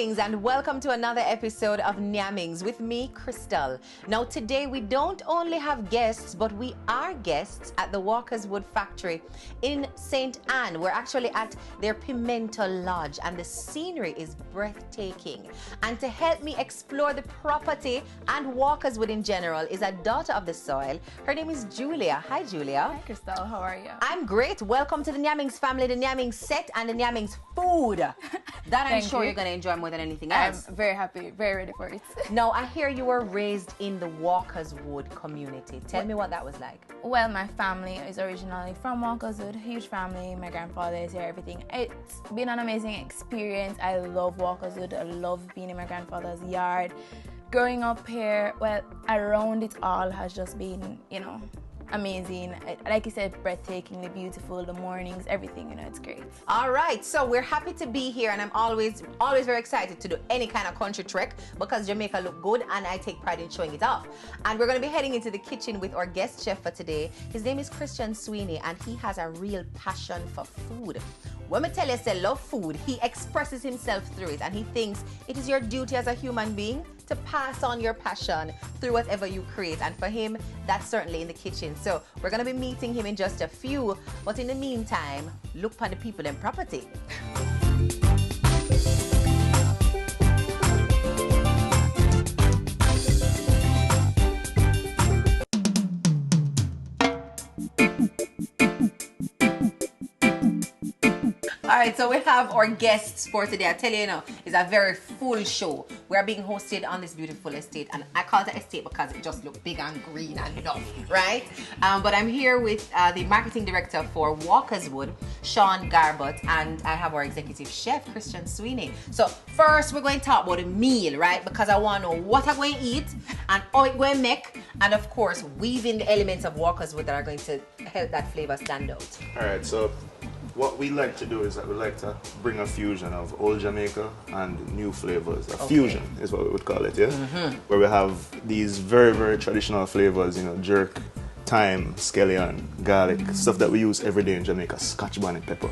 Greetings and welcome to another episode of Nyammings with me, Crystal. Now today we don't only have guests, but we are guests at the Walkerswood factory in St. Anne. We're actually at their Pimento Lodge and the scenery is breathtaking. And to help me explore the property and Walkerswood in general is a daughter of the soil. Her name is Julia. Hi Julia. Hi Crystal, how are you? I'm great. Welcome to the Nyammings family, the Nyammings set and the Nyammings food. That I'm sure you're going to enjoy more than anything else. I'm very happy, very ready for it. Now, I hear you were raised in the Walkerswood community. Tell me what that was like. Well, my family is originally from Walkerswood, huge family. My grandfather is here, everything. It's been an amazing experience. I love Walkerswood. I love being in my grandfather's yard. Growing up here, well, around it all has just been, amazing. Like you said, breathtakingly beautiful. The mornings, everything, it's great. All right, so we're happy to be here, and I'm always very excited to do any kind of country trek because Jamaica look good, and I take pride in showing it off. And we're going to be heading into the kitchen with our guest chef for today. His name is Christian Sweeney, and he has a real passion for food. When I tell you say love food, he expresses himself through it, and he thinks it is your duty as a human being to pass on your passion through whatever you create. And for him, that's certainly in the kitchen. So we're going to be meeting him in just a few. But in the meantime, look for the people and property. All right, so we have our guests for today. I tell you, it's a very full show. We are being hosted on this beautiful estate, and I call it an estate because it just looks big and green and lush, right? But I'm here with the marketing director for Walkerswood, Sean Garbott, and I have our executive chef, Christian Sweeney. So first, we're going to talk about the meal, right? Because I want to know what I'm going to eat and how it's going to make, and of course, weave in the elements of Walkerswood that are going to help that flavor stand out. All right, so what we like to do is that we like to bring a fusion of old Jamaica and new flavors. A fusion is what we would call it, yeah? Where we have these very, very traditional flavors, jerk, thyme, scallion, garlic, stuff that we use every day in Jamaica, scotch bonnet pepper,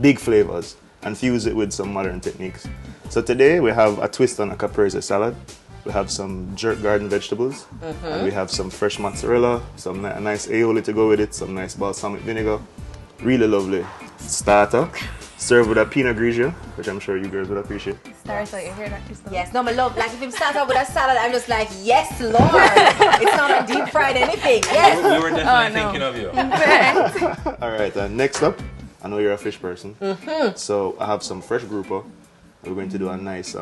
big flavors, and fuse it with some modern techniques. So today we have a twist on a caprese salad. We have some jerk garden vegetables, and we have some fresh mozzarella, some nice aioli to go with it, some nice balsamic vinegar. Really lovely starter, served with a Pinot Grigio, which I'm sure you girls would appreciate. Starter, you hear that, Crystal? Yes, no, my love. Like if it starts out with a salad, I'm just like, yes, Lord. It's not a deep fried anything. Yes. We were definitely thinking of you. All right, next up, I know you're a fish person, so I have some fresh grouper. We're going to do a nice,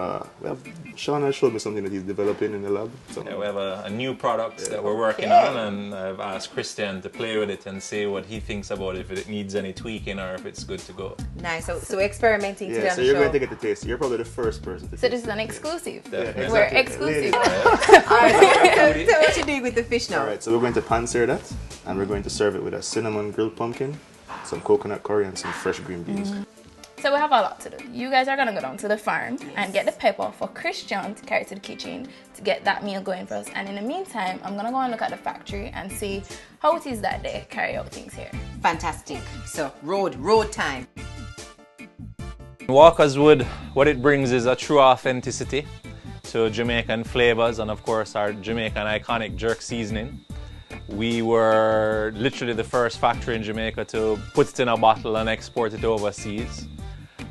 Sean has showed me something that he's developing in the lab. So. Yeah, we have a new product that we're working on, and I've asked Christian to play with it and see what he thinks about it, if it needs any tweaking or if it's good to go. Nice, so experimenting today on so the you're show. going to get the taste. You're probably the first person to taste. So this is an exclusive. Definitely. We're exclusive. All right, so what you doing with the fish now? All right, so we're going to pan-sear that, and we're going to serve it with a cinnamon grilled pumpkin, some coconut curry, and some fresh green beans. So we have a lot to do. You guys are going to go down to the farm and get the pepper for Christian to carry to the kitchen to get that meal going for us. And in the meantime, I'm going to go and look at the factory and see how it is that they carry out things here. Fantastic. So road time. Walkerswood, what it brings is a true authenticity to Jamaican flavors and of course our Jamaican iconic jerk seasoning. We were literally the first factory in Jamaica to put it in a bottle and export it overseas.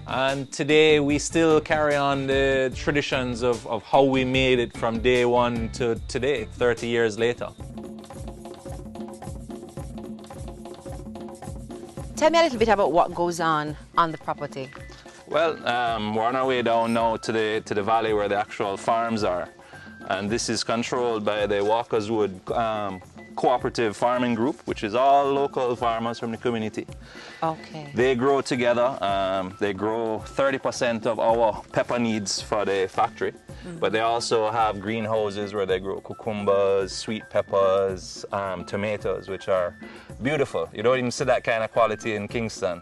And today we still carry on the traditions of how we made it from day one to today, 30 years later. Tell me a little bit about what goes on the property. Well, we're on our way down now to the valley where the actual farms are. And this is controlled by the Walkerswood cooperative farming group, which is all local farmers from the community. Okay. They grow together. They grow 30% of our pepper needs for the factory, but they also have greenhouses where they grow cucumbers, sweet peppers, tomatoes, which are beautiful. You don't even see that kind of quality in Kingston.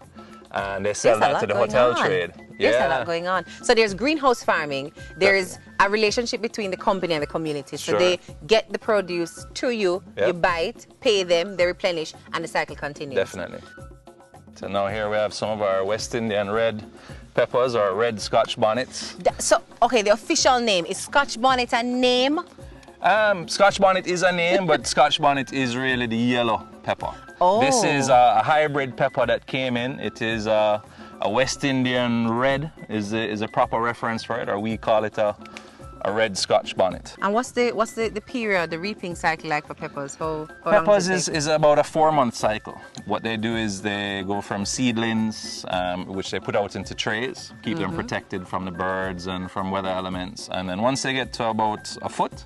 And they sell that to the hotel trade. There's a lot going on. So there's greenhouse farming. There's a relationship between the company and the community. So they get the produce to you, you buy it, pay them, they replenish, and the cycle continues. Definitely. So now here we have some of our West Indian red peppers or red Scotch bonnets. So, okay, the official name is Scotch bonnet a name? Scotch bonnet is a name, but Scotch bonnet is really the yellow pepper. Oh. This is a hybrid pepper that came in. It is a West Indian red is a proper reference for it, or we call it a red Scotch bonnet. And what's the period, the reaping cycle like for peppers? How Peppers long does it take? is about a 4-month cycle. What they do is they go from seedlings, which they put out into trays, keep them protected from the birds and from weather elements. And then once they get to about a foot,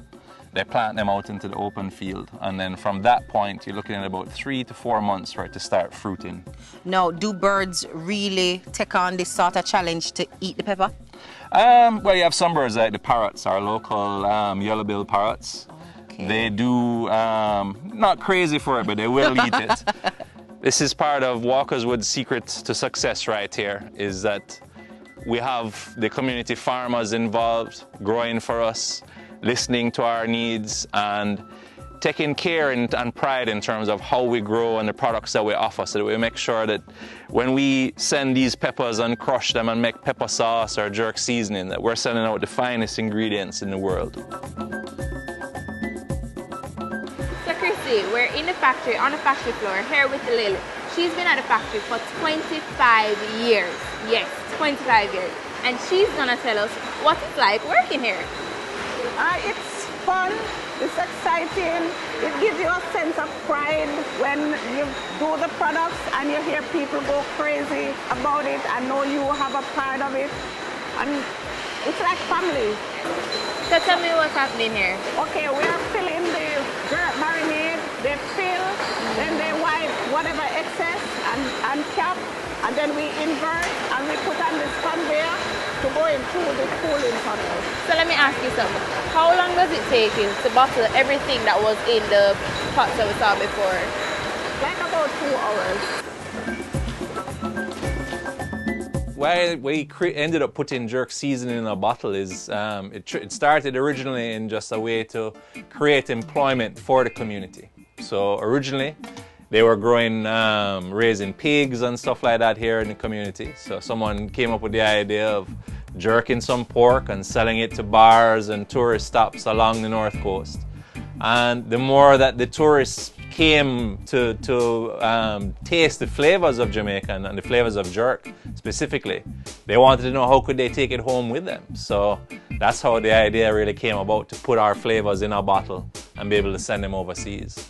they plant them out into the open field. And then from that point, you're looking at about 3 to 4 months for it to start fruiting. Now, do birds really take on this sort of challenge to eat the pepper? Well, you have some birds like the parrots, our local yellow-billed parrots. Okay. They do, not crazy for it, but they will eat it. This is part of Walkerswood's secret to success right here, is that we have the community farmers involved, growing for us, listening to our needs, and taking care and pride in terms of how we grow and the products that we offer, so that we make sure that when we send these peppers and crush them and make pepper sauce or jerk seasoning, that we're sending out the finest ingredients in the world. So Chrissy, we're in the factory, on the factory floor, here with Lily. She's been at the factory for 25 years. Yes, 25 years. And she's gonna tell us what it's like working here. It's fun, it's exciting, it gives you a sense of pride when you do the products and you hear people go crazy about it and know you have a part of it. And it's like family. So tell me what's happening here. Okay, we are filling the jerk marinade, they fill, then they wipe whatever excess and cap, and then we invert and we put on this conveyor to go into the cooling tunnel. So let me ask you something. How long does it take you to bottle everything that was in the pots that we saw before? Like about 2 hours. Why we ended up putting jerk seasoning in a bottle is it started originally in just a way to create employment for the community. So originally they were growing, raising pigs and stuff like that here in the community. So someone came up with the idea of jerking some pork and selling it to bars and tourist stops along the north coast. And the more that the tourists came to taste the flavors of Jamaica and the flavors of jerk specifically, they wanted to know how could they take it home with them. So that's how the idea really came about, to put our flavors in a bottle and be able to send them overseas.